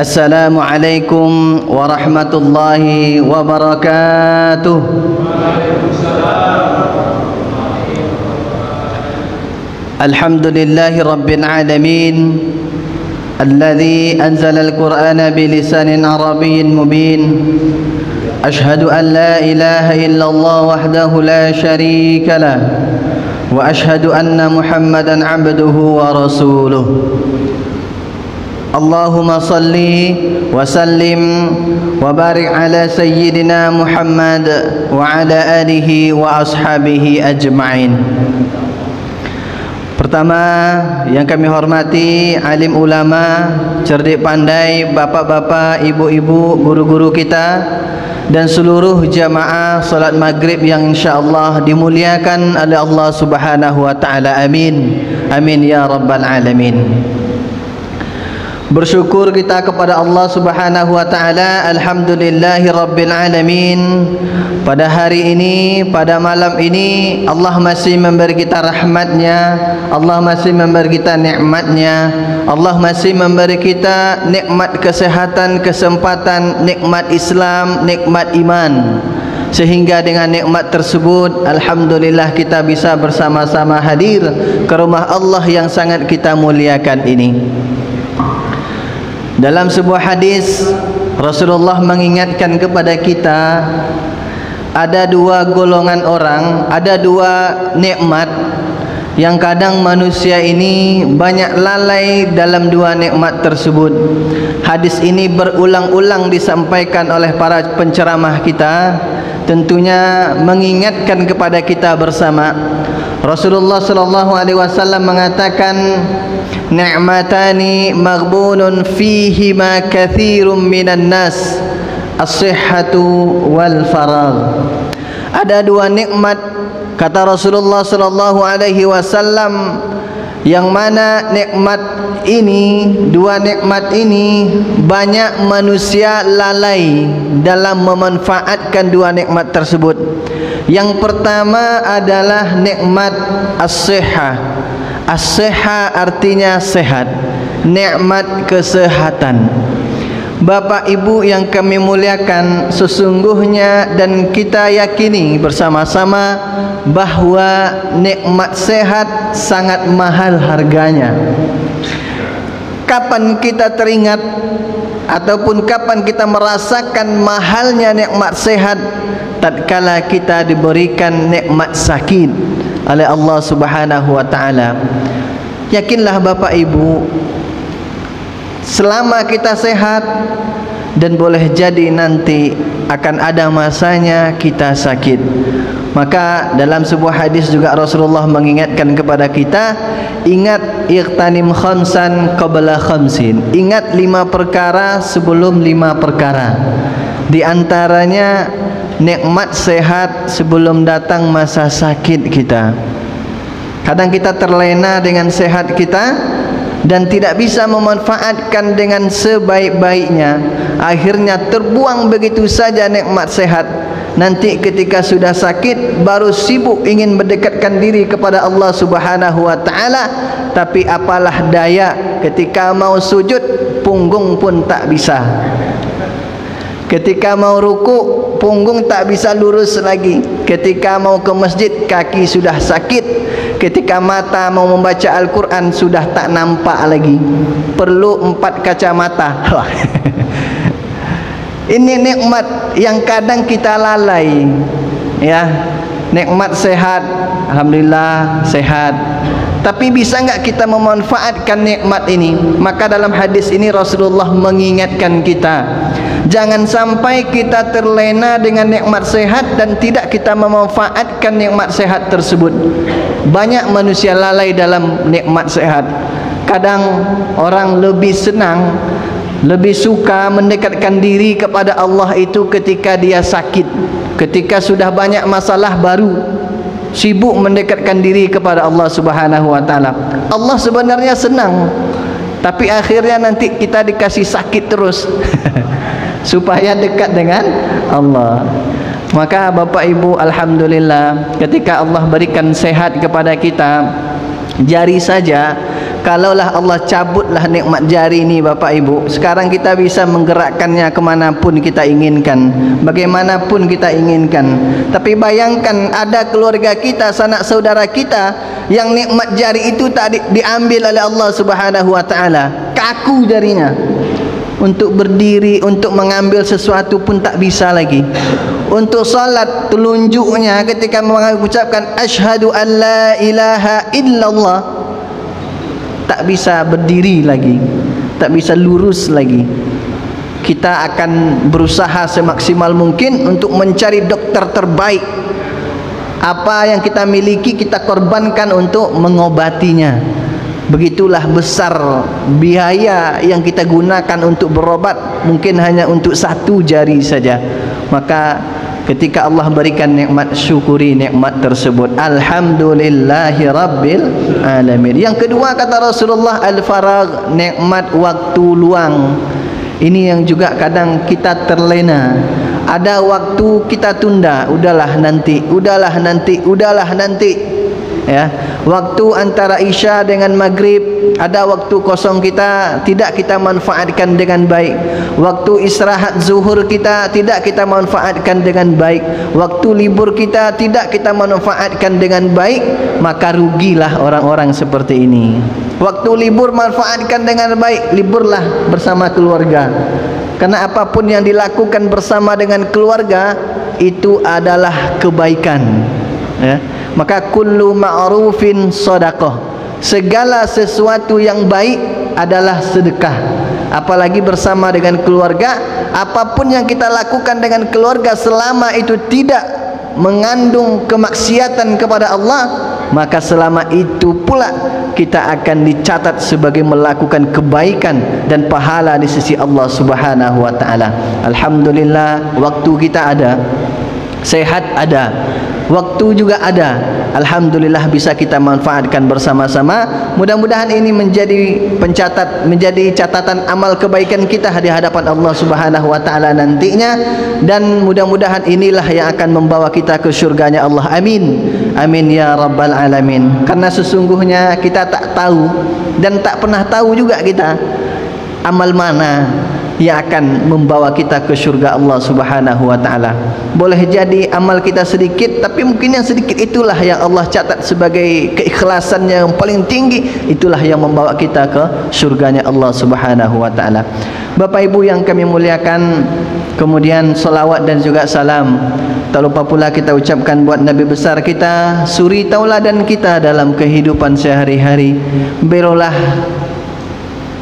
Assalamualaikum warahmatullahi wabarakatuh. Alhamdulillahi rabbil alamin, alladhi anzala al-Qur'ana bilisanin arabiyyin mubin. Ashhadu an la ilaha illallah wahdahu la sharika lah, wa ashhadu anna Muhammadan abduhu wa rasuluh. Allahumma salli wa sallim wa barik ala sayyidina Muhammad wa ala alihi wa ashabihi ajma'in. Pertama yang kami hormati alim ulama, cerdik pandai, bapak-bapak, ibu-ibu, guru-guru kita dan seluruh jamaah salat maghrib yang insyaallah dimuliakan oleh Allah Subhanahu wa taala. Amin. Amin ya rabbal alamin. Bersyukur kita kepada Allah Subhanahu wa taala. Alhamdulillahi rabbil alamin. Pada hari ini, pada malam ini, Allah masih memberi kita rahmatnya, Allah masih memberi kita nikmatnya, Allah masih memberi kita nikmat kesehatan, kesempatan, nikmat Islam, nikmat iman. Sehingga dengan nikmat tersebut, alhamdulillah kita bisa bersama-sama hadir ke rumah Allah yang sangat kita muliakan ini. Dalam sebuah hadis, Rasulullah mengingatkan kepada kita, ada dua golongan orang, ada dua nikmat yang kadang manusia ini banyak lalai dalam dua nikmat tersebut. Hadis ini berulang-ulang disampaikan oleh para penceramah kita, tentunya mengingatkan kepada kita bersama. Rasulullah sallallahu alaihi wasallam mengatakan, ni'matani maghbunun fihi ma katsirun minan nas, as-sihhatu wal faragh. Ada dua nikmat, kata Rasulullah sallallahu alaihi wasallam, yang mana nikmat ini, dua nikmat ini banyak manusia lalai dalam memanfaatkan dua nikmat tersebut. Yang pertama adalah nikmat as-sihhah. As-sihhah artinya sehat, nikmat kesehatan. Bapak Ibu yang kami muliakan, sesungguhnya dan kita yakini bersama-sama bahwa nikmat sehat sangat mahal harganya. Kapan kita teringat ataupun kapan kita merasakan mahalnya nikmat sehat? Tatkala kita diberikan nikmat sakit oleh Allah Subhanahu wa taala. Yakinlah Bapak Ibu, selama kita sehat, dan boleh jadi nanti akan ada masanya kita sakit. Maka dalam sebuah hadis juga Rasulullah mengingatkan kepada kita, ingat iqtanim khamsan qabla khamsin. Ingat 5 perkara sebelum 5 perkara. Di antaranya nikmat sehat sebelum datang masa sakit kita. Kadang kita terlena dengan sehat kita dan tidak bisa memanfaatkan dengan sebaik-baiknya. Akhirnya terbuang begitu saja nikmat sehat. Nanti ketika sudah sakit baru sibuk ingin mendekatkan diri kepada Allah Subhanahu wa taala, tapi apalah daya, ketika mau sujud punggung pun tak bisa. Ketika mau ruku punggung tak bisa lurus lagi. Ketika mau ke masjid kaki sudah sakit. Ketika mata mau membaca Al-Quran sudah tak nampak lagi, perlu 4 kacamata. Ini nikmat yang kadang kita lalai, ya. Nikmat sehat, alhamdulillah sehat. Tapi bisa enggak kita memanfaatkan nikmat ini? Maka dalam hadis ini Rasulullah mengingatkan kita, jangan sampai kita terlena dengan nikmat sehat dan tidak kita memanfaatkan nikmat sehat tersebut. Banyak manusia lalai dalam nikmat sehat. Kadang orang lebih senang, lebih suka mendekatkan diri kepada Allah itu ketika dia sakit, ketika sudah banyak masalah baru sibuk mendekatkan diri kepada Allah Subhanahu wa taala. Allah sebenarnya senang, tapi akhirnya nanti kita dikasih sakit terus supaya dekat dengan Allah. Maka Bapak Ibu, alhamdulillah ketika Allah berikan sehat kepada kita, jari saja Kalaulah Allah cabutlah nikmat jari ni Bapak Ibu, sekarang kita bisa menggerakkannya kemanapun kita inginkan, bagaimanapun kita inginkan. Tapi bayangkan ada keluarga kita, sanak saudara kita yang nikmat jari itu tak diambil oleh Allah Subhanahu wa taala. Kaku jarinya. Untuk berdiri, untuk mengambil sesuatu pun tak bisa lagi. Untuk salat, telunjuknya ketika mengucapkan asyhadu an la ilaha illallah, tak bisa berdiri lagi, tak bisa lurus lagi. Kita akan berusaha semaksimal mungkin untuk mencari dokter terbaik. Apa yang kita miliki kita korbankan untuk mengobatinya. Begitulah besar biaya yang kita gunakan untuk berobat, mungkin hanya untuk satu jari saja. Maka ketika Allah berikan nikmat, syukuri nikmat tersebut. Alhamdulillahi rabbil alamin. Yang kedua kata Rasulullah, al-faragh, nikmat waktu luang. Ini yang juga kadang kita terlena. Ada waktu kita tunda, udahlah nanti, udahlah nanti, udahlah nanti. Ya, waktu antara Isya dengan Maghrib, ada waktu kosong kita tidak kita manfaatkan dengan baik. Waktu istirahat zuhur kita tidak kita manfaatkan dengan baik. Waktu libur kita tidak kita manfaatkan dengan baik. Maka rugilah orang-orang seperti ini. Waktu libur manfaatkan dengan baik, liburlah bersama keluarga. Karena apapun yang dilakukan bersama dengan keluarga itu adalah kebaikan. Ya. Maka kullu ma'rufin sadaqah, segala sesuatu yang baik adalah sedekah. Apalagi bersama dengan keluarga, apapun yang kita lakukan dengan keluarga selama itu tidak mengandung kemaksiatan kepada Allah, maka selama itu pula kita akan dicatat sebagai melakukan kebaikan dan pahala di sisi Allah Subhanahu wa taala. Alhamdulillah, waktu kita ada, sehat ada, waktu juga ada. Alhamdulillah bisa kita manfaatkan bersama-sama. Mudah-mudahan ini menjadi catatan amal kebaikan kita di hadapan Allah Subhanahu wa taala nantinya, dan mudah-mudahan inilah yang akan membawa kita ke syurganya Allah. Amin. Amin ya rabbal alamin. Karena sesungguhnya kita tak tahu dan tak pernah tahu juga kita amal mana yang akan membawa kita ke syurga Allah Subhanahu wa taala. Boleh jadi amal kita sedikit, tapi mungkin yang sedikit itulah yang Allah catat sebagai keikhlasannya yang paling tinggi, itulah yang membawa kita ke syurganya Allah Subhanahu wa taala. Bapak Ibu yang kami muliakan, kemudian salawat dan juga salam tak lupa pula kita ucapkan buat Nabi besar kita, suri tauladan kita dalam kehidupan sehari-hari. Berilah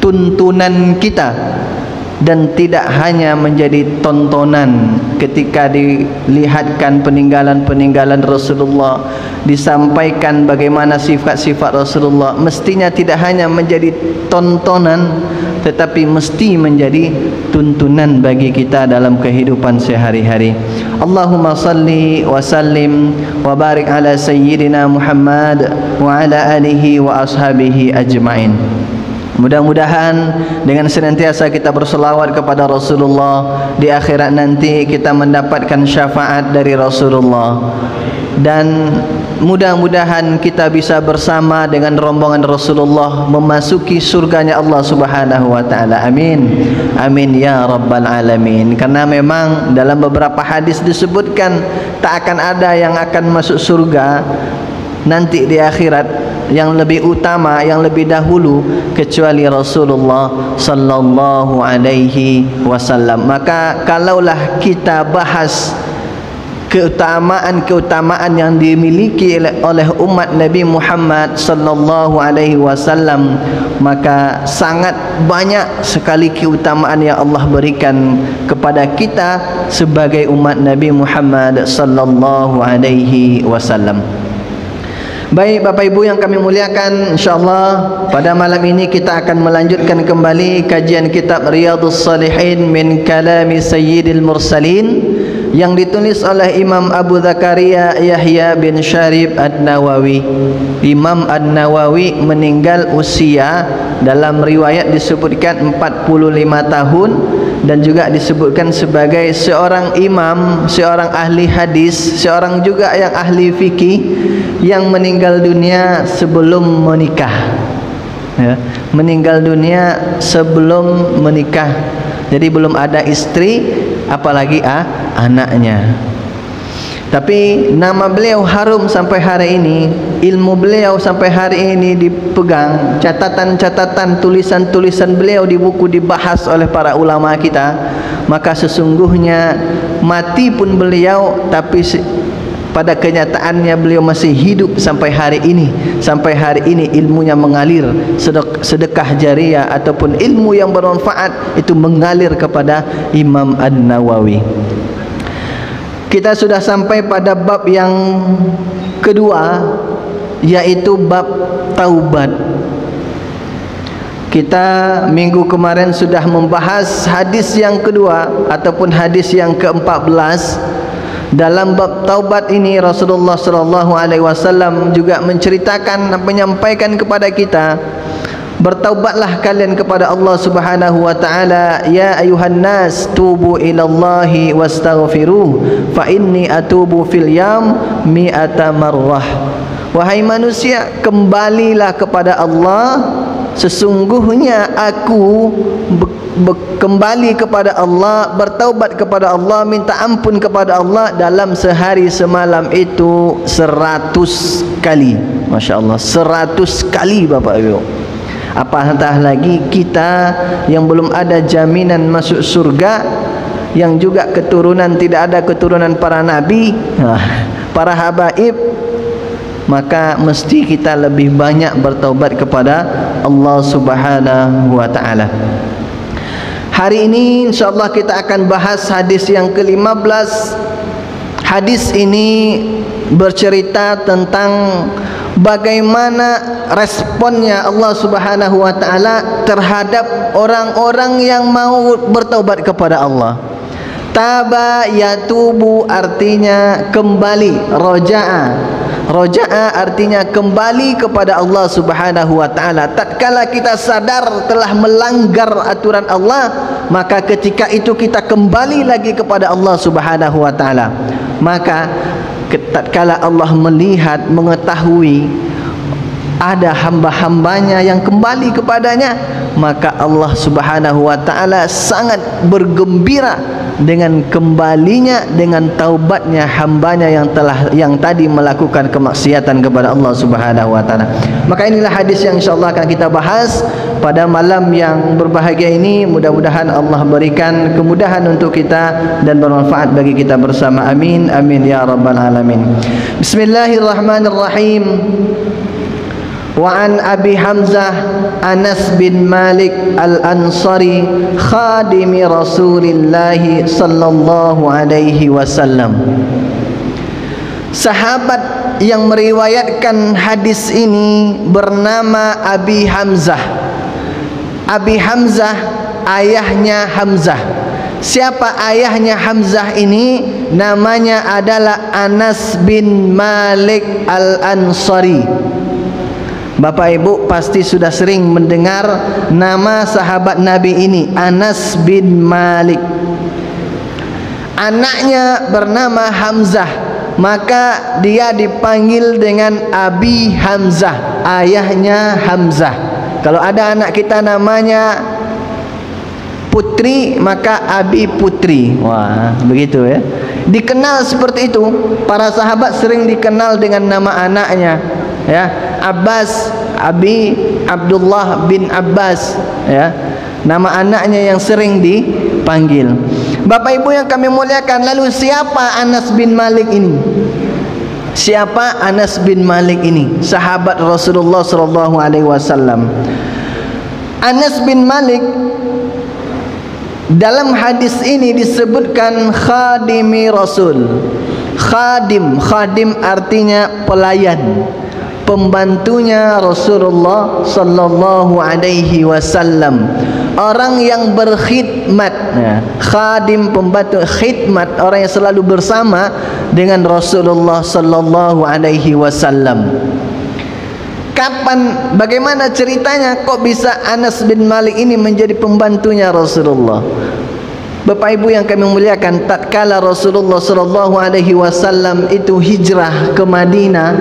tuntunan kita dan tidak hanya menjadi tontonan ketika dilihatkan peninggalan-peninggalan Rasulullah, disampaikan bagaimana sifat-sifat Rasulullah. Mestinya tidak hanya menjadi tontonan, tetapi mesti menjadi tuntunan bagi kita dalam kehidupan sehari-hari. Allahumma salli wa sallim wa barik ala sayyidina Muhammad wa ala alihi wa ashabihi ajma'in. Mudah-mudahan dengan senantiasa kita berselawat kepada Rasulullah, di akhirat nanti kita mendapatkan syafaat dari Rasulullah, dan mudah-mudahan kita bisa bersama dengan rombongan Rasulullah memasuki surganya Allah Subhanahu wa taala. Amin. Amin ya rabbal alamin. Karena memang dalam beberapa hadis disebutkan tak akan ada yang akan masuk surga nanti di akhirat yang lebih utama, yang lebih dahulu kecuali Rasulullah sallallahu alaihi wasallam. Maka kalaulah kita bahas keutamaan-keutamaan yang dimiliki oleh umat Nabi Muhammad sallallahu alaihi wasallam, maka sangat banyak sekali keutamaan yang Allah berikan kepada kita sebagai umat Nabi Muhammad sallallahu alaihi wasallam. Baik Bapak Ibu yang kami muliakan, insyaallah pada malam ini kita akan melanjutkan kembali kajian kitab Riyadhus Shalihin min kalami Sayyidil Mursalin yang ditulis oleh Imam Abu Zakaria Yahya bin Syarif An-Nawawi. Imam An-Nawawi meninggal usia dalam riwayat disebutkan 45 tahun, dan juga disebutkan sebagai seorang imam, seorang ahli hadis, seorang juga yang ahli fikih yang meninggal dunia sebelum menikah. ya, meninggal dunia sebelum menikah. Jadi belum ada istri, apalagi anaknya. Tapi nama beliau harum sampai hari ini, ilmu beliau sampai hari ini dipegang, catatan-catatan, tulisan-tulisan beliau di buku dibahas oleh para ulama kita. Maka sesungguhnya mati pun beliau, tapi pada kenyataannya beliau masih hidup sampai hari ini. Sampai hari ini ilmunya mengalir, sedekah jariah ataupun ilmu yang bermanfaat itu mengalir kepada Imam An-Nawawi. Kita sudah sampai pada bab yang kedua, yaitu bab taubat. Kita minggu kemarin sudah membahas hadis yang kedua ataupun hadis yang ke-14. Dalam bab taubat ini Rasulullah sallallahu alaihi wasallam juga menceritakan, menyampaikan kepada kita, bertaubatlah kalian kepada Allah Subhanahu wa taala, ya ayuhan nas tubu ilallahi wastaghfiruh fa inni atubu fil yam mi'ata marrah. Wahai manusia, kembalilah kepada Allah, sesungguhnya aku kembali kepada Allah, bertaubat kepada Allah, minta ampun kepada Allah dalam sehari semalam itu 100 kali. Masya Allah, 100 kali Bapak Ibu. Apatah lagi kita yang belum ada jaminan masuk surga, yang juga keturunan tidak ada keturunan para nabi, para habaib, maka mesti kita lebih banyak bertaubat kepada Allah Subhanahu wa taala. Hari ini insyaallah kita akan bahas hadis yang ke-15. Hadis ini bercerita tentang bagaimana responnya Allah Subhanahu wa taala terhadap orang-orang yang mau bertaubat kepada Allah. Taba yatubu artinya kembali, roja'a. Roja'a artinya kembali kepada Allah Subhanahu wa taala. Tatkala kita sadar telah melanggar aturan Allah, maka ketika itu kita kembali lagi kepada Allah Subhanahu wa taala. Maka tatkala Allah melihat, mengetahui ada hamba-hambanya yang kembali kepadanya, maka Allah Subhanahu wa taala sangat bergembira dengan kembalinya, dengan taubatnya hambanya yang tadi melakukan kemaksiatan kepada Allah Subhanahu wa taala. Maka inilah hadis yang insyaallah akan kita bahas pada malam yang berbahagia ini. Mudah-mudahan Allah berikan kemudahan untuk kita dan bermanfaat bagi kita bersama. Amin amin ya rabbal alamin. Bismillahirrahmanirrahim. Wa an Abi Hamzah Anas bin Malik Al-Ansari khadimi Rasulillah sallallahu alaihi wasallam. Sahabat yang meriwayatkan hadis ini bernama Abi Hamzah. Abi Hamzah ayahnya Hamzah. Siapa ayahnya Hamzah ini? Namanya adalah Anas bin Malik Al-Ansari. Bapak Ibu pasti sudah sering mendengar nama sahabat Nabi ini, Anas bin Malik. Anaknya bernama Hamzah, maka dia dipanggil dengan Abi Hamzah, ayahnya Hamzah. Kalau ada anak kita namanya Putri, maka Abi Putri. Wah, begitu ya. Dikenal seperti itu. Para sahabat sering dikenal dengan nama anaknya, ya. Abbas, Abi Abdullah bin Abbas, ya. Nama anaknya yang sering dipanggil. Bapak Ibu yang kami muliakan, lalu siapa Anas bin Malik ini? Siapa Anas bin Malik ini? Sahabat Rasulullah sallallahu alaihi wasallam. Anas bin Malik dalam hadis ini disebutkan khadimi Rasul. Khadim artinya pelayan, pembantunya Rasulullah sallallahu alaihi wasallam. Orang yang berkhidmat, khadim, pembantu, khidmat, orang yang selalu bersama dengan Rasulullah sallallahu alaihi wasallam. Kapan, bagaimana ceritanya kok bisa Anas bin Malik ini menjadi pembantunya Rasulullah? Bapak Ibu yang kami muliakan, tatkala Rasulullah sallallahu alaihi wasallam itu hijrah ke Madinah,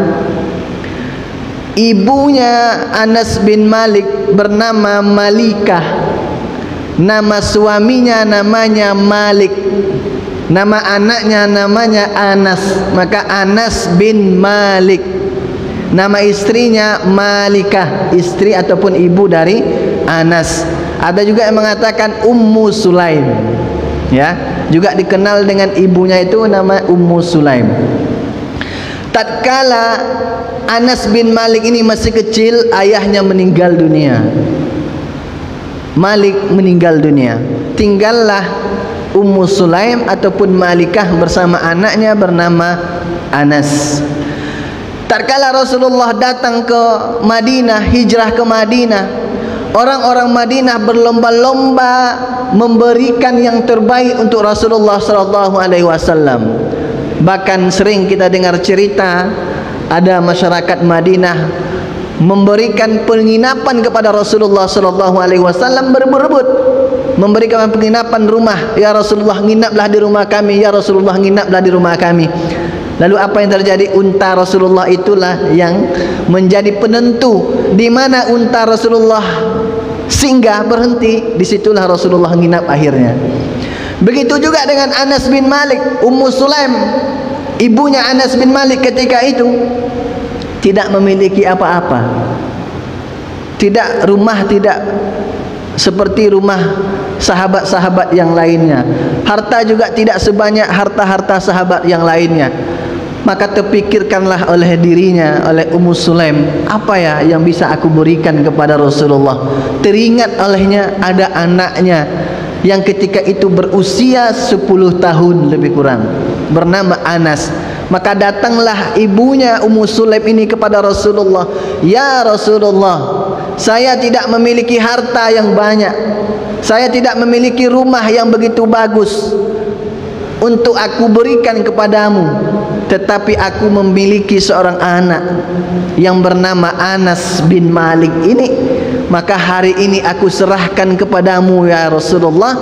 Ibunya Anas bin Malik bernama Malikah. Nama suaminya namanya Malik. Nama anaknya namanya Anas. Maka Anas bin Malik. Nama istrinya Malikah, istri ataupun ibu dari Anas. Ada juga yang mengatakan Ummu Sulaim. Ya, juga dikenal dengan ibunya itu nama Ummu Sulaim. Tatkala Anas bin Malik ini masih kecil, ayahnya meninggal dunia. Malik meninggal dunia. Tinggallah Ummu Sulaim ataupun Malikah bersama anaknya bernama Anas. Tatkala Rasulullah datang ke Madinah, hijrah ke Madinah, orang-orang Madinah berlomba-lomba memberikan yang terbaik untuk Rasulullah sallallahu alaihi wasallam. Bahkan sering kita dengar cerita ada masyarakat Madinah memberikan penginapan kepada Rasulullah sallallahu alaihi wasallam, berebut memberikan penginapan rumah. Ya Rasulullah, nginaplah di rumah kami. Ya Rasulullah, nginaplah di rumah kami. Lalu apa yang terjadi? Unta Rasulullah itulah yang menjadi penentu di mana unta Rasulullah singgah, berhenti, disitulah Rasulullah nginap akhirnya. Begitu juga dengan Anas bin Malik. Ummu Sulaim, ibunya Anas bin Malik ketika itu tidak memiliki apa-apa. Tidak rumah, tidak seperti rumah sahabat-sahabat yang lainnya. Harta juga tidak sebanyak harta-harta sahabat yang lainnya. Maka terpikirkanlah oleh dirinya, oleh Ummu Sulaim, apa ya yang bisa aku berikan kepada Rasulullah. Teringat olehnya ada anaknya yang ketika itu berusia 10 tahun lebih kurang, bernama Anas. Maka datanglah ibunya Ummu Sulaim ini kepada Rasulullah. Ya Rasulullah, saya tidak memiliki harta yang banyak, saya tidak memiliki rumah yang begitu bagus untuk aku berikan kepadamu, tetapi aku memiliki seorang anak yang bernama Anas bin Malik ini. Maka hari ini aku serahkan kepadamu ya Rasulullah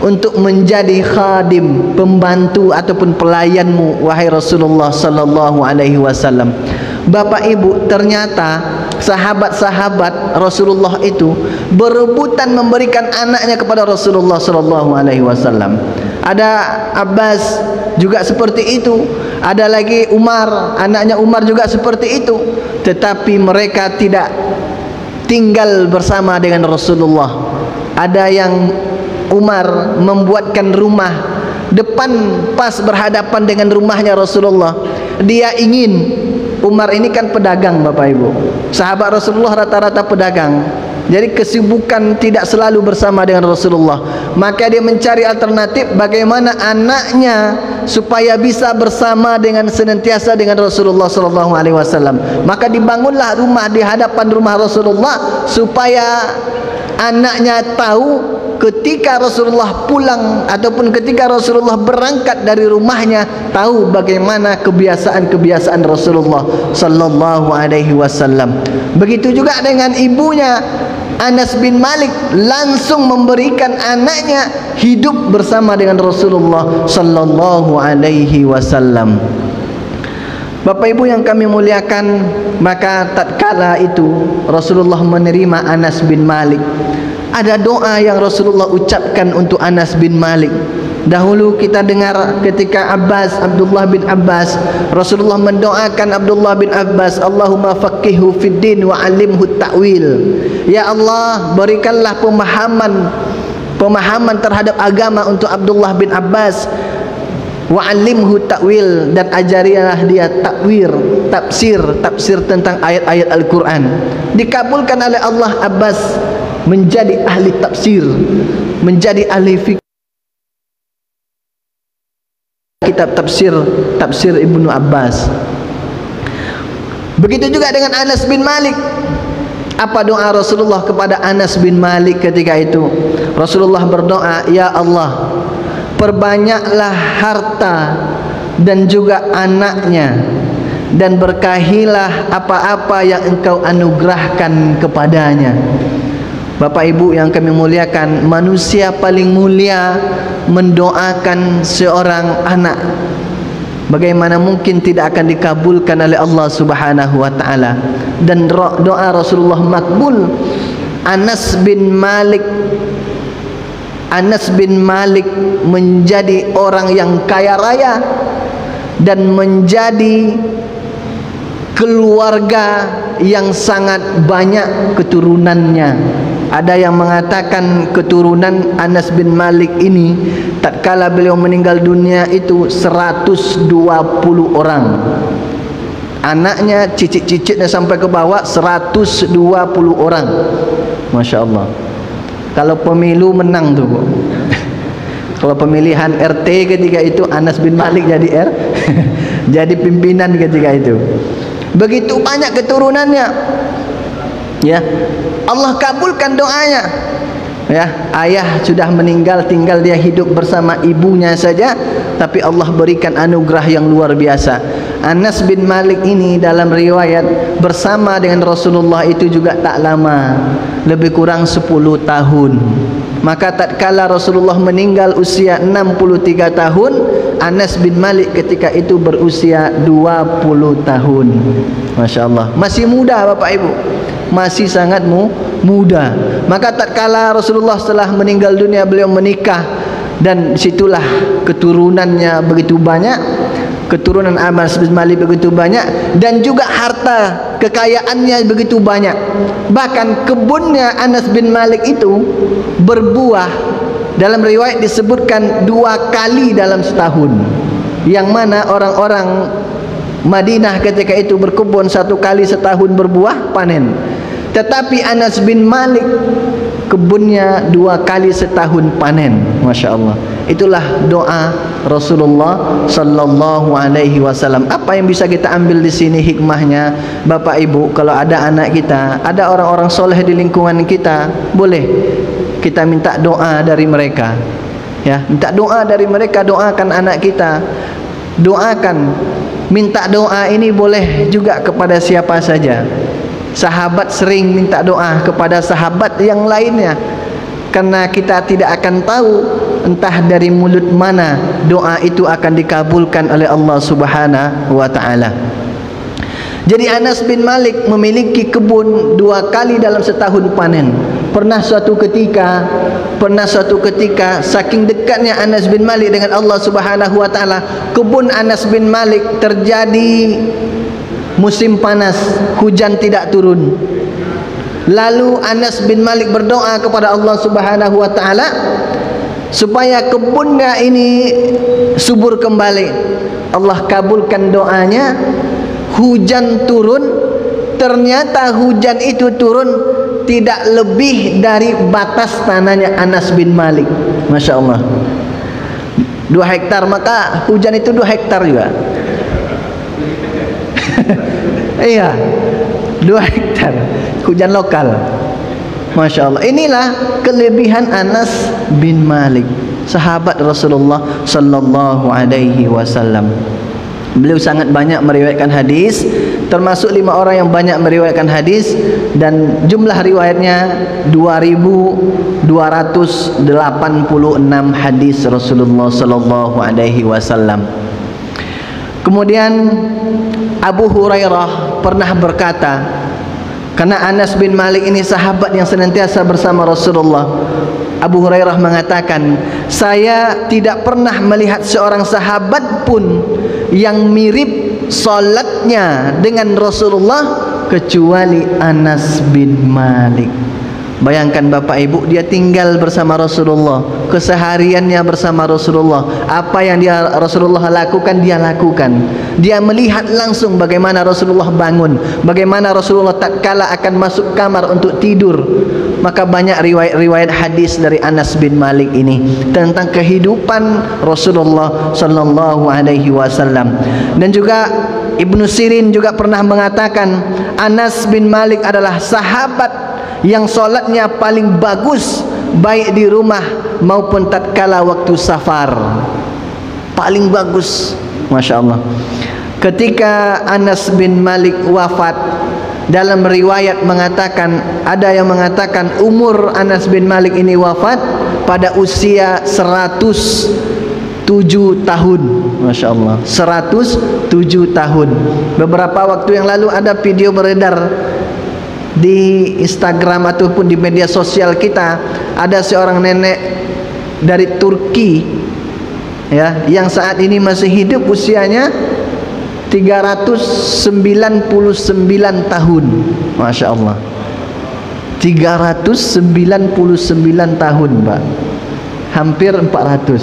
untuk menjadi khadim, pembantu ataupun pelayanmu wahai Rasulullah sallallahu alaihi wasallam. Bapak Ibu, ternyata sahabat-sahabat Rasulullah itu berebutan memberikan anaknya kepada Rasulullah sallallahu alaihi wasallam. Ada Abbas juga seperti itu. Ada lagi Umar, anaknya Umar juga seperti itu. Tetapi mereka tidak tinggal bersama dengan Rasulullah. Ada yang Umar membuatkan rumah depan pas berhadapan dengan rumahnya Rasulullah. Dia ingin, Umar ini kan pedagang Bapak Ibu, sahabat Rasulullah rata-rata pedagang, jadi kesibukan tidak selalu bersama dengan Rasulullah. Maka dia mencari alternatif bagaimana anaknya supaya bisa bersama dengan senantiasa dengan Rasulullah sallallahu alaihi wasallam. Maka dibangunlah rumah di hadapan rumah Rasulullah supaya anaknya tahu ketika Rasulullah pulang ataupun ketika Rasulullah berangkat dari rumahnya, tahu bagaimana kebiasaan-kebiasaan Rasulullah sallallahu alaihi wasallam. Begitu juga dengan ibunya Anas bin Malik, langsung memberikan anaknya hidup bersama dengan Rasulullah sallallahu alaihi wasallam. Bapak Ibu yang kami muliakan, maka tatkala itu Rasulullah menerima Anas bin Malik, ada doa yang Rasulullah ucapkan untuk Anas bin Malik. Dahulu kita dengar ketika Abdullah bin Abbas, Rasulullah mendoakan Abdullah bin Abbas, Allahumma faqihhu fid din wa 'allimhu ta'wil. Ya Allah, berikanlah pemahaman terhadap agama untuk Abdullah bin Abbas, wa 'allimhu ta'wil, dan ajarilah dia tafsir tentang ayat-ayat Al-Qur'an. Dikabulkan oleh Allah, Abbas menjadi ahli tafsir, menjadi ahli fikih, kitab tafsir Ibnu Abbas. Begitu juga dengan Anas bin Malik. Apa doa Rasulullah kepada Anas bin Malik ketika itu? Rasulullah berdoa, ya Allah, perbanyaklah harta dan juga anaknya, dan berkahilah apa-apa yang engkau anugerahkan kepadanya. Bapak Ibu yang kami muliakan, manusia paling mulia mendoakan seorang anak. bagaimana mungkin tidak akan dikabulkan oleh Allah Subhanahu wa taala. Dan doa Rasulullah makbul. Anas bin Malik menjadi orang yang kaya raya dan menjadi keluarga yang sangat banyak keturunannya. Ada yang mengatakan keturunan Anas bin Malik ini tatkala beliau meninggal dunia itu 120 orang. Anaknya, cicit-cicitnya sampai ke bawah 120 orang. Masya Allah. Kalau pemilu menang tuh, Bu. Kalau pemilihan RT ketika itu Anas bin Malik jadi jadi pimpinan ketika itu. Begitu banyak keturunannya. Ya. Allah kabulkan doanya. Ya, ayah sudah meninggal, tinggal dia hidup bersama ibunya saja, tapi Allah berikan anugerah yang luar biasa. Anas bin Malik ini dalam riwayat bersama dengan Rasulullah itu juga tak lama, lebih kurang 10 tahun. Maka tatkala Rasulullah meninggal usia 63 tahun, Anas bin Malik ketika itu berusia 20 tahun. Masya Allah, masih muda Bapak Ibu, masih sangat muda. Maka tatkala Rasulullah setelah meninggal dunia, beliau menikah, dan situlah keturunannya begitu banyak, keturunan Anas bin Malik begitu banyak, dan juga harta kekayaannya begitu banyak. Bahkan kebunnya Anas bin Malik itu berbuah, dalam riwayat disebutkan 2 kali dalam setahun, yang mana orang-orang Madinah ketika itu berkebun 1 kali setahun berbuah panen. Tetapi Anas bin Malik kebunnya 2 kali setahun panen. Masya Allah. Itulah doa Rasulullah sallallahu alaihi wasallam. Apa yang bisa kita ambil di sini hikmahnya, Bapak Ibu? Kalau ada anak kita, ada orang-orang soleh di lingkungan kita, boleh kita minta doa dari mereka. Ya, minta doa dari mereka, doakan anak kita. Doakan. Minta doa ini boleh juga kepada siapa saja. Sahabat sering minta doa kepada sahabat yang lainnya, karena kita tidak akan tahu entah dari mulut mana doa itu akan dikabulkan oleh Allah Subhanahu wa taala. Jadi Anas bin Malik memiliki kebun 2 kali dalam setahun panen. Pernah suatu ketika saking dekatnya Anas bin Malik dengan Allah Subhanahu wa taala, kebun Anas bin Malik terjadi musim panas, hujan tidak turun. Lalu Anas bin Malik berdoa kepada Allah Subhanahu wa taala supaya kebunnya ini subur kembali. Allah kabulkan doanya, hujan turun. Ternyata hujan itu turun tidak lebih dari batas tanahnya Anas bin Malik. Masya Allah, 2 hektar, maka hujan itu 2 hektar juga. Iya, 2 hektar hujan lokal. Masya Allah. Inilah kelebihan Anas bin Malik, sahabat Rasulullah sallallahu alaihi wasallam. Beliau sangat banyak meriwayatkan hadis, termasuk 5 orang yang banyak meriwayatkan hadis, dan jumlah riwayatnya 2286 hadis Rasulullah sallallahu alaihi wasallam. Kemudian Abu Hurairah pernah berkata, karena Anas bin Malik ini sahabat yang senantiasa bersama Rasulullah, Abu Hurairah mengatakan, saya tidak pernah melihat seorang sahabat pun yang mirip salatnya dengan Rasulullah kecuali Anas bin Malik. Bayangkan Bapak Ibu, dia tinggal bersama Rasulullah, kesehariannya bersama Rasulullah. Apa yang Rasulullah lakukan, dia lakukan. Dia melihat langsung bagaimana Rasulullah bangun, bagaimana Rasulullah tatkala akan masuk kamar untuk tidur. Maka banyak riwayat-riwayat hadis dari Anas bin Malik ini tentang kehidupan Rasulullah sallallahu alaihi wasallam. Dan juga Ibnu Sirin juga pernah mengatakan, Anas bin Malik adalah sahabat yang solatnya paling bagus, baik di rumah maupun tatkala waktu safar. Paling bagus. Masya Allah. Ketika Anas bin Malik wafat, dalam riwayat mengatakan, ada yang mengatakan umur Anas bin Malik ini wafat pada usia 107 tahun. Masya Allah, 107 tahun. Beberapa waktu yang lalu ada video beredar di Instagram ataupun di media sosial kita. Ada seorang nenek dari Turki, ya, yang saat ini masih hidup, usianya 399 tahun. Masya Allah, 399 tahun, Pak. Hampir 400.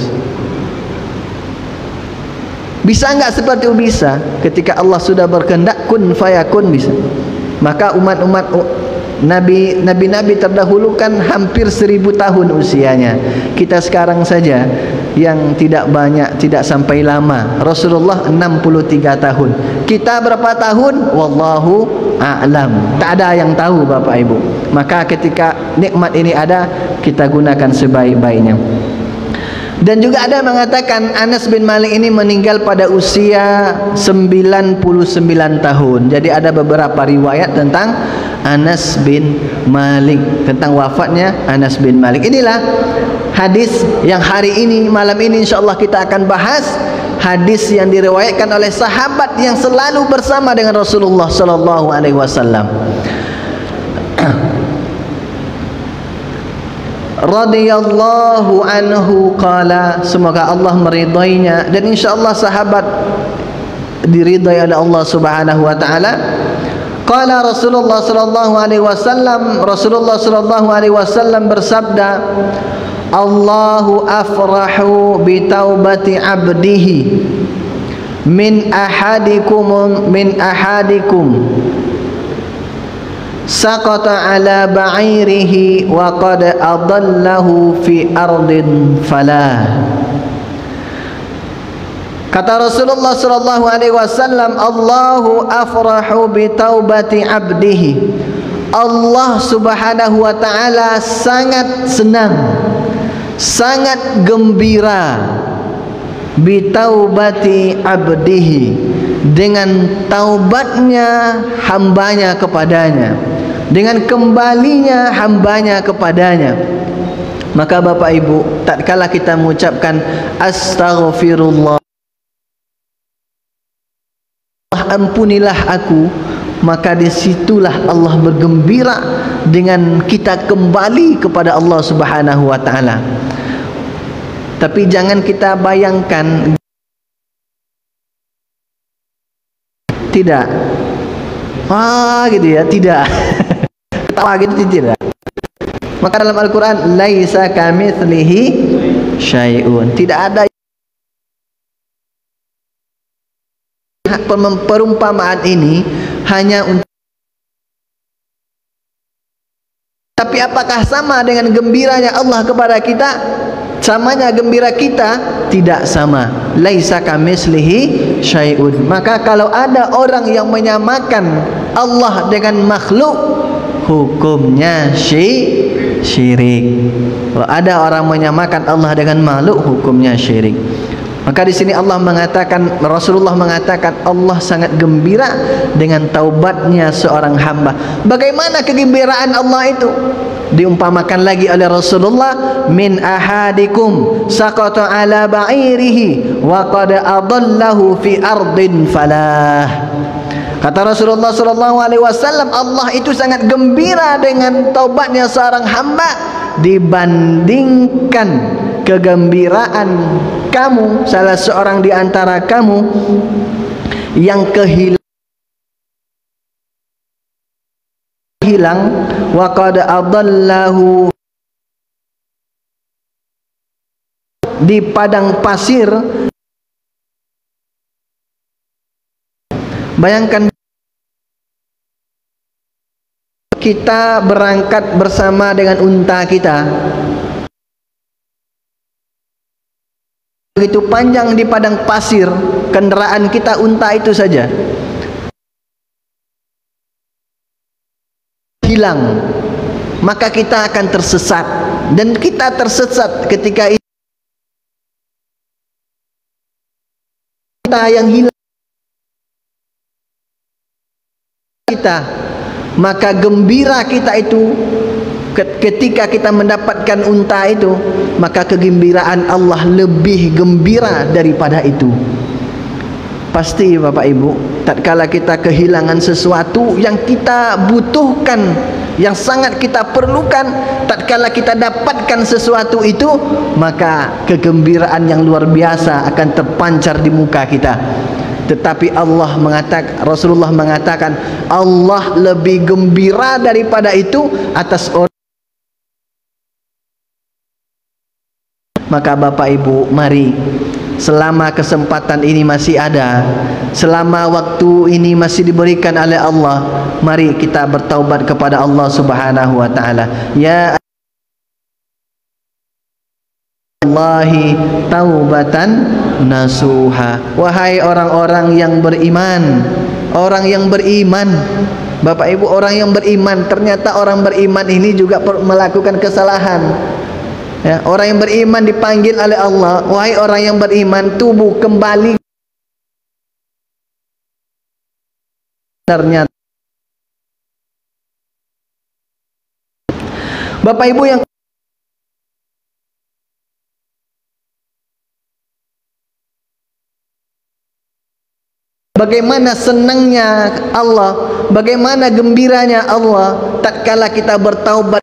Bisa enggak seperti itu? Bisa. Ketika Allah sudah berkehendak, kun fayakun, bisa. Maka umat-umat nabi-nabi terdahulu kan hampir 1000 tahun usianya. Kita sekarang saja yang tidak banyak, tidak sampai lama. Rasulullah 63 tahun. Kita berapa tahun? Wallahu a'lam. Tak ada yang tahu, Bapak Ibu. Maka ketika nikmat ini ada, kita gunakan sebaik-baiknya. Dan juga ada yang mengatakan Anas bin Malik ini meninggal pada usia 99 tahun. Jadi ada beberapa riwayat tentang Anas bin Malik, tentang wafatnya Anas bin Malik. Inilah hadis yang hari ini, malam ini insyaAllah kita akan bahas. Hadis yang diriwayatkan oleh sahabat yang selalu bersama dengan Rasulullah sallallahu alaihi wasallam. Radhiyallahu anhu qala, semoga Allah meridainya dan insyaallah sahabat diridai oleh Allah Subhanahu wa taala. Qala Rasulullah sallallahu alaihi wasallam, Rasulullah sallallahu alaihi wasallam bersabda, Allahu afrahu bi taubati abdihi min ahadikum saqata ala ba'irihi wa qad adallahu fi ardin falah. Kata Rasulullah sallallahu alaihi wasallam, Allahu afrahu bi taubati abdihi. Allah Subhanahu wa taala sangat senang, sangat gembira bi taubati abdihi, dengan taubatnya hambanya kepadanya, dengan kembalinya hambanya kepadanya. Maka Bapak Ibu, tatkala kita mengucapkan astaghfirullah, ampunilah aku, maka disitulah Allah bergembira dengan kita kembali kepada Allah Subhanahu wa taala. Tapi jangan kita bayangkan, tidak, gitu ya, tidak. Ketawa gitu, tidak. Maka dalam Al-Quran, laisa kamitslihi syai'un, tidak ada. Perumpamaan ini hanya untuk, tapi apakah sama dengan gembiranya Allah kepada kita? Samanya gembira kita? Tidak sama. Laisa kamitslihi syai'un. Maka kalau ada orang yang menyamakan Allah dengan makhluk, hukumnya syirik. Kalau ada orang menyamakan Allah dengan makhluk, hukumnya syirik. Maka di sini Allah mengatakan, Rasulullah mengatakan, Allah sangat gembira dengan taubatnya seorang hamba. Bagaimana kegembiraan Allah itu? Diumpamakan lagi oleh Rasulullah, min ahadikum saqata ala ba'irihi wa qad adallahu fi ardin falah. Kata Rasulullah sallallahu alaihi wasallam, Allah itu sangat gembira dengan taubatnya seorang hamba dibandingkan kegembiraan kamu, salah seorang di antara kamu yang hilang, wa qad adallahu, di padang pasir. Bayangkan kita berangkat bersama dengan unta kita, begitu panjang di padang pasir, kendaraan kita unta itu saja hilang, maka kita akan tersesat. Dan kita tersesat ketika kita yang hilang kita, maka gembira kita itu ketika kita mendapatkan unta itu, maka kegembiraan Allah lebih gembira daripada itu. Pasti Bapak Ibu, tatkala kita kehilangan sesuatu yang kita butuhkan, yang sangat kita perlukan, tatkala kita dapatkan sesuatu itu, maka kegembiraan yang luar biasa akan terpancar di muka kita. Tetapi Allah mengatakan, Rasulullah mengatakan, Allah lebih gembira daripada itu atas orang. Maka Bapak Ibu, mari selama kesempatan ini masih ada, selama waktu ini masih diberikan oleh Allah, mari kita bertaubat kepada Allah Subhanahu wa taala. Ya Allahi taubatan nasuha. Wahai orang-orang yang beriman, orang yang beriman, Bapak Ibu, orang yang beriman, ternyata orang beriman ini juga melakukan kesalahan. Ya, orang yang beriman dipanggil oleh Allah, wahai orang yang beriman, tubuh kembali. Ternyata Bapak Ibu yang bagaimana senangnya Allah, bagaimana gembiranya Allah tatkala kita bertaubat.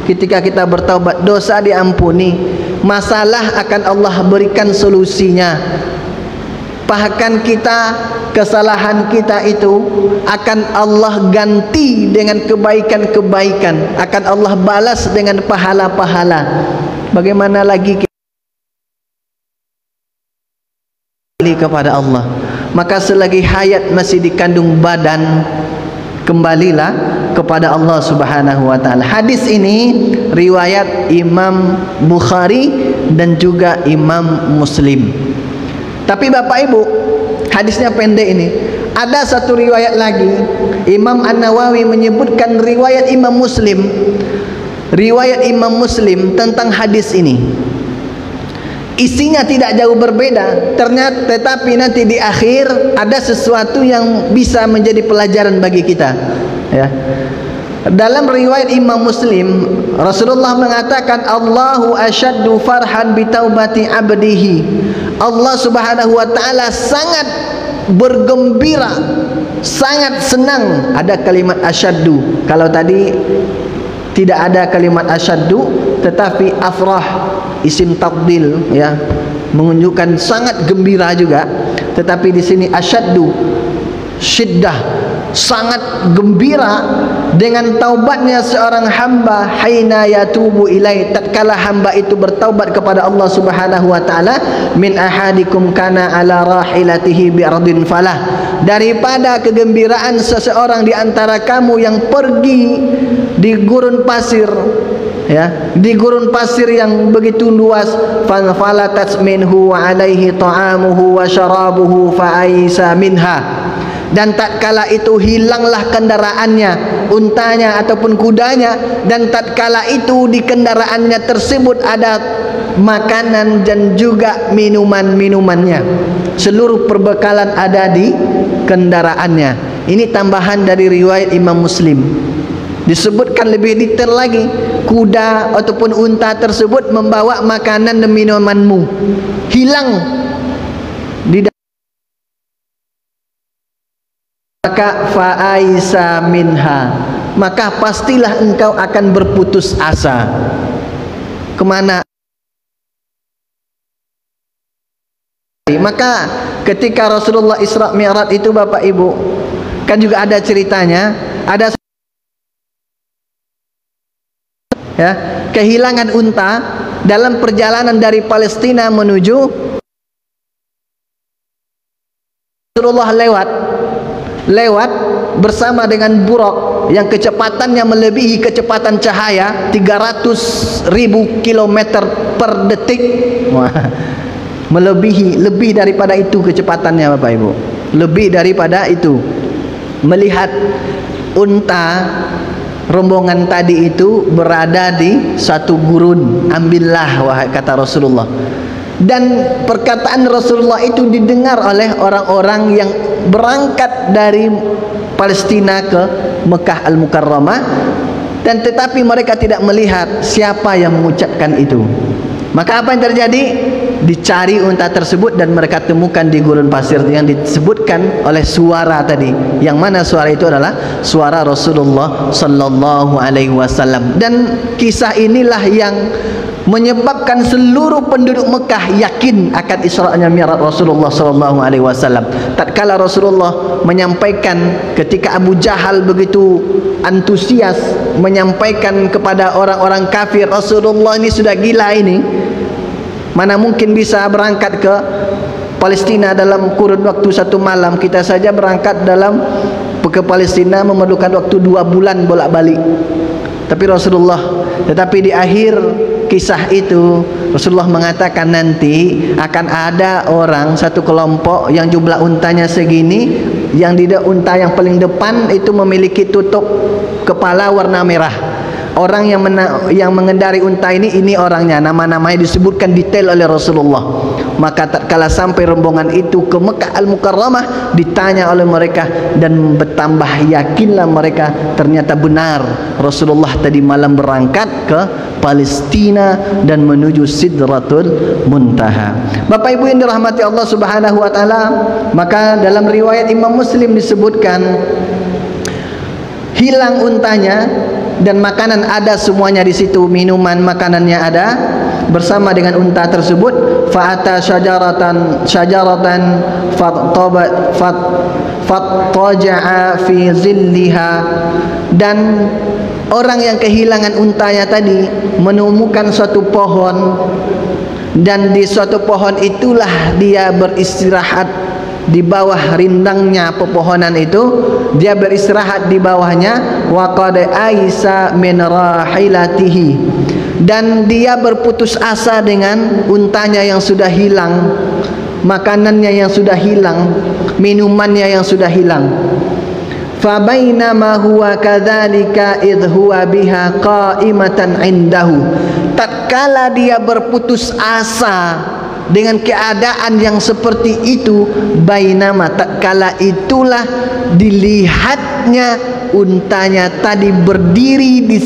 Ketika kita bertaubat, dosa diampuni, masalah akan Allah berikan solusinya. Bahkan kita, kesalahan kita itu akan Allah ganti dengan kebaikan-kebaikan, akan Allah balas dengan pahala-pahala. Bagaimana lagi kita kepada Allah? Maka selagi hayat masih dikandung badan, kembalilah kepada Allah Subhanahu wa taala. Hadis ini riwayat Imam Bukhari dan juga Imam Muslim. Tapi Bapak Ibu, hadisnya pendek ini. Ada satu riwayat lagi, Imam An-Nawawi menyebutkan riwayat Imam Muslim. Riwayat Imam Muslim tentang hadis ini. Isinya tidak jauh berbeda, ternyata tetapi nanti di akhir ada sesuatu yang bisa menjadi pelajaran bagi kita. Ya. Dalam riwayat Imam Muslim, Rasulullah mengatakan, Allahu asyaddu farhan bi taubati abdihi. Allah Subhanahu wa taala sangat bergembira, sangat senang. Ada kalimat asyaddu. Kalau tadi tidak ada kalimat asyaddu, tetapi afrah, isim tafdil, ya, menunjukkan sangat gembira juga. Tetapi di sini asyaddu, syiddah, sangat gembira dengan taubatnya seorang hamba, haina yatubu ilai, tatkala hamba itu bertaubat kepada Allah Subhanahu wa taala, min ahadikum kana ala rahilatihi bi ardin falah, daripada kegembiraan seseorang di antara kamu yang pergi di gurun pasir, ya, di gurun pasir yang begitu luas, falatat minhu wa alaihi ta'amuhu wa syarabuhu fa aisa minha, dan tatkala itu hilanglah kendaraannya, untanya ataupun kudanya, dan tatkala itu di kendaraannya tersebut ada makanan dan juga minuman-minumannya, seluruh perbekalan ada di kendaraannya. Ini tambahan dari riwayat Imam Muslim. Disebutkan lebih detail lagi, kuda ataupun unta tersebut membawa makanan dan minumanmu, hilang di maka fa'aisa minha, maka pastilah engkau akan berputus asa. Kemana? Maka ketika Rasulullah Isra Mi'raj itu Bapak Ibu, kan juga ada ceritanya, ada ya, kehilangan unta dalam perjalanan dari Palestina menuju, Rasulullah lewat bersama dengan buruk yang kecepatannya melebihi kecepatan cahaya 300.000 km per detik. Wah, lebih daripada itu kecepatannya Bapak Ibu, lebih daripada itu. Melihat unta rombongan tadi itu berada di satu gurun, ambillah wahai, kata Rasulullah. Dan perkataan Rasulullah itu didengar oleh orang-orang yang berangkat dari Palestina ke Mekah Al-Mukarramah, dan tetapi mereka tidak melihat siapa yang mengucapkan itu. Maka apa yang terjadi? Dicari unta tersebut dan mereka temukan di gurun pasir yang disebutkan oleh suara tadi. Yang mana suara itu adalah suara Rasulullah sallallahu alaihi wasallam. Dan kisah inilah yang menyebabkan seluruh penduduk Mekah yakin akan Isra'nya Mi'raj Rasulullah sallallahu alaihi wasallam. Tatkala Rasulullah menyampaikan, ketika Abu Jahal begitu antusias menyampaikan kepada orang-orang kafir, Rasulullah ini sudah gila ini, mana mungkin bisa berangkat ke Palestina dalam kurun waktu 1 malam. Kita saja berangkat ke Palestina memerlukan waktu 2 bulan bolak-balik. Tetapi di akhir kisah itu Rasulullah mengatakan nanti akan ada orang, satu kelompok yang jumlah untanya segini, yang di unta yang paling depan itu memiliki tutup kepala warna merah. Orang yang mengendari unta ini orangnya, nama-namanya disebutkan detail oleh Rasulullah. Maka tatkala sampai rombongan itu ke Mekah Al-Mukarramah, ditanya oleh mereka dan bertambah yakinlah mereka, ternyata benar Rasulullah tadi malam berangkat ke Palestina dan menuju Sidratul Muntaha. Bapak Ibu yang dirahmati Allah Subhanahu wa taala, maka dalam riwayat Imam Muslim disebutkan hilang untanya dan makanan ada semuanya di situ, minuman makanannya ada bersama dengan unta tersebut. Fa'ata syajaratan fattaja'a fi zilliha, dan orang yang kehilangan untanya tadi menemukan suatu pohon, dan di suatu pohon itulah dia beristirahat. Di bawah rindangnya pepohonan itu dia beristirahat di bawahnya. Wa qad aisa min rahilatihi, dan dia berputus asa dengan untanya yang sudah hilang, makanannya yang sudah hilang, minumannya yang sudah hilang. Fa bainama huwa kadzalika idh huwa biha qa'imatan indahu, tatkala dia berputus asa dengan keadaan yang seperti itu, bainama, tatkala itulah dilihatnya untanya tadi berdiri di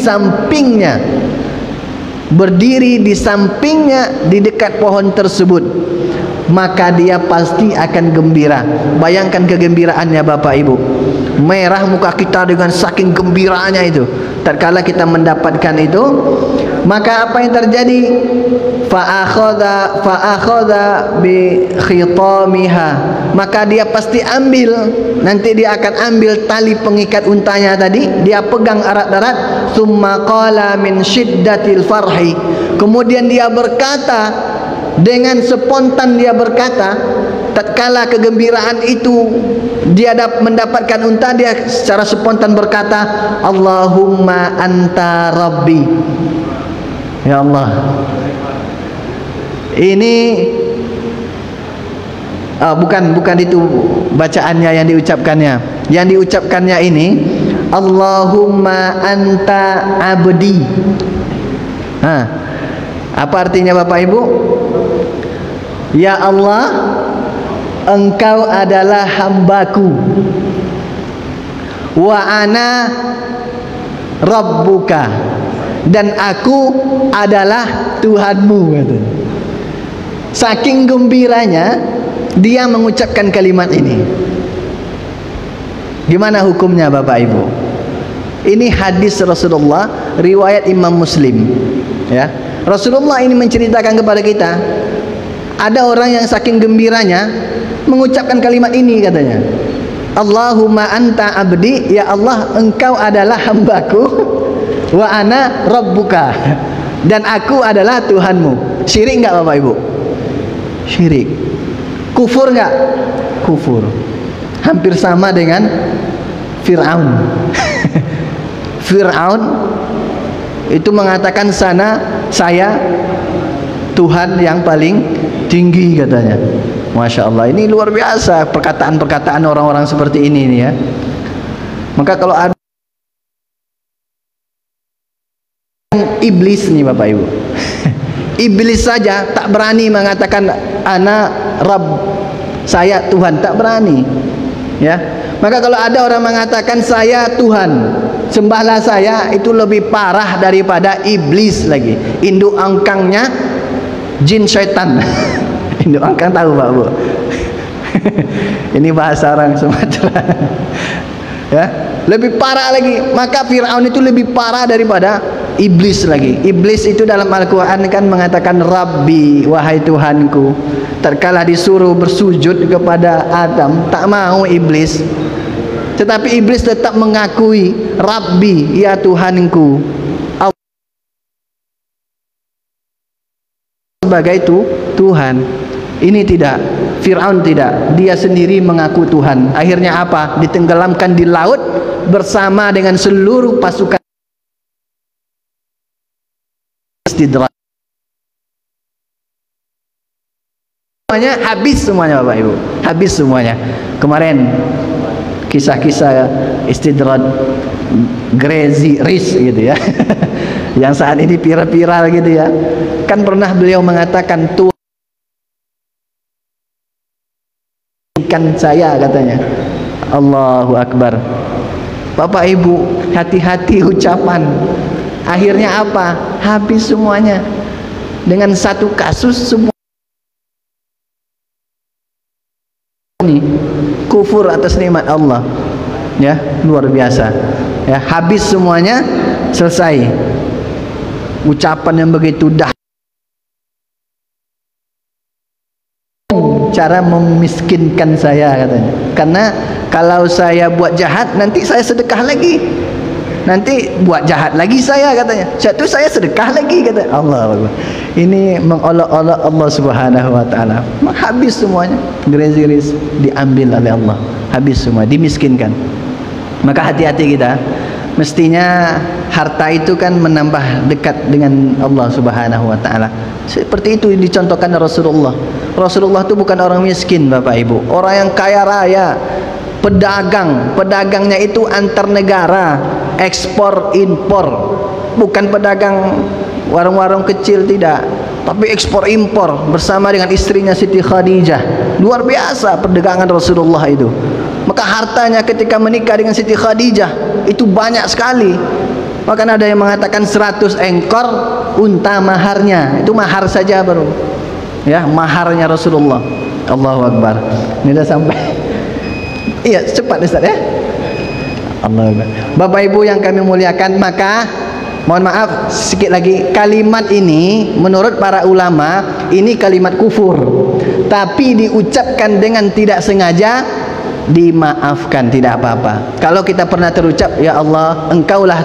sampingnya, di dekat pohon tersebut. Maka dia pasti akan gembira. Bayangkan kegembiraannya Bapak Ibu, merah muka kita dengan saking gembiranya itu tatkala kita mendapatkan itu. Maka apa yang terjadi? Fa'akhadha bi khitamiha, maka dia pasti ambil, nanti dia akan ambil tali pengikat untanya tadi, dia pegang erat-erat. Tsumma qala min syiddatil farhi, kemudian dia berkata dengan spontan, dia berkata tatkala kegembiraan itu dia mendapatkan unta, dia secara spontan berkata, Allahumma anta rabbi. Ya Allah, ini bukan itu bacaannya yang diucapkannya. Yang diucapkannya ini, Allahumma anta abdi. Apa artinya Bapak Ibu? Ya Allah, Engkau adalah hambaku, wa ana rabbuka, dan aku adalah Tuhanmu. Saking gembiranya dia mengucapkan kalimat ini. Gimana hukumnya Bapak Ibu? Ini hadis Rasulullah, riwayat Imam Muslim, ya. Rasulullah ini menceritakan kepada kita, ada orang yang saking gembiranya mengucapkan kalimat ini, katanya, Allahumma anta abdi, ya Allah Engkau adalah hambaku, wa ana rabbuka, dan aku adalah Tuhanmu. Syirik enggak Bapak Ibu? Syirik. Kufur enggak? Kufur. Hampir sama dengan Fir'aun. Fir'aun itu mengatakan saya Tuhan yang paling tinggi, katanya. Masya Allah, ini luar biasa perkataan-perkataan orang-orang seperti ini nih, ya. Maka kalau ada iblis nih Bapak Ibu, iblis saja tak berani mengatakan ana Rabb, saya Tuhan, tak berani, ya. Maka kalau ada orang mengatakan saya Tuhan, sembahlah saya, itu lebih parah daripada iblis lagi. Induk angkangnya jin syaitan. Induk angkang tahu Pak Bu? Ini bahasa orang Sumatera. Ya, lebih parah lagi. Maka Fir'aun itu lebih parah daripada iblis lagi. Iblis itu dalam Al-Quran kan mengatakan Rabbi, wahai Tuhanku. Tatkala disuruh bersujud kepada Adam, tak mau iblis. Tetapi iblis tetap mengakui Rabbi, ya Tuhanku, Allah sebagai Tuhan. Ini tidak, Fir'aun tidak, dia sendiri mengaku Tuhan. Akhirnya apa? Ditenggelamkan di laut bersama dengan seluruh pasukan istidraj. Semuanya habis, semuanya Bapak Ibu, habis semuanya. Kemarin kisah-kisah istidraj Grazi Riz gitu ya. Yang saat ini viral gitu ya. Kan pernah beliau mengatakan Tuhan saya, katanya. Allahu Akbar. Bapak Ibu, hati-hati ucapan. Akhirnya apa? Habis semuanya. Dengan satu kasus semua ini kufur atas nikmat Allah, ya, luar biasa, ya, habis semuanya, selesai. Ucapan yang begitu dahsyat, cara memiskinkan saya, katanya. Karena kalau saya buat jahat, nanti saya sedekah lagi, nanti buat jahat lagi saya, katanya. Satu saya sedekah lagi, kata Allah. Ini mengolok-olok Allah Subhanahu wa taala. Habis semuanya. Graziris diambil oleh Allah. Habis semua, dimiskinkan. Maka hati-hati kita. Mestinya harta itu kan menambah dekat dengan Allah Subhanahu wa taala. Seperti itu dicontohkan Rasulullah. Rasulullah itu bukan orang miskin, Bapak Ibu. Orang yang kaya raya. Pedagang, pedagangnya itu antar negara, ekspor impor, bukan pedagang warung-warung kecil, tidak, tapi ekspor impor bersama dengan istrinya Siti Khadijah. Luar biasa perdagangan Rasulullah itu. Maka hartanya ketika menikah dengan Siti Khadijah itu banyak sekali. Bahkan ada yang mengatakan 100 ekor unta maharnya. Itu mahar saja baru, ya, maharnya Rasulullah. Allahu Akbar. Ini dah sampai. Iya, cepat Ustaz ya. Allah. Bapak Ibu yang kami muliakan, maka mohon maaf sedikit lagi, kalimat ini menurut para ulama ini kalimat kufur. Tapi diucapkan dengan tidak sengaja dimaafkan, tidak apa-apa. Kalau kita pernah terucap, ya Allah, Engkaulah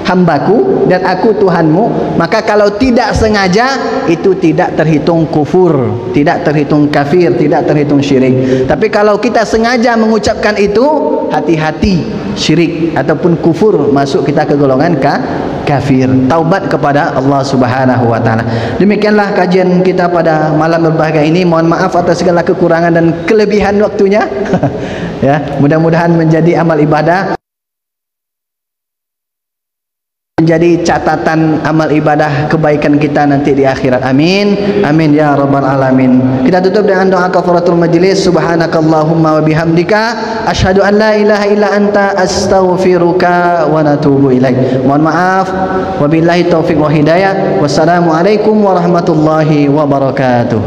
hambaku dan aku Tuhanmu, maka kalau tidak sengaja itu tidak terhitung kufur, tidak terhitung kafir, tidak terhitung syirik. Tapi kalau kita sengaja mengucapkan itu, hati-hati, syirik ataupun kufur, masuk kita ke golongan kafir. Taubat kepada Allah Subhanahu wa taala. Demikianlah kajian kita pada malam berbahagia ini. Mohon maaf atas segala kekurangan dan kelebihan waktunya. Ya, mudah-mudahan menjadi amal ibadah, menjadi catatan amal ibadah kebaikan kita nanti di akhirat. Amin, amin ya rabbal alamin. Kita tutup dengan doa kafaratul majlis. Subhanakallahumma wa bihamdika asyhadu an la ilaha illa anta astaghfiruka wa natubu ilaik. Mohon maaf, wabillahi taufik wa hidayah. Wassalamualaikum warahmatullahi wabarakatuh.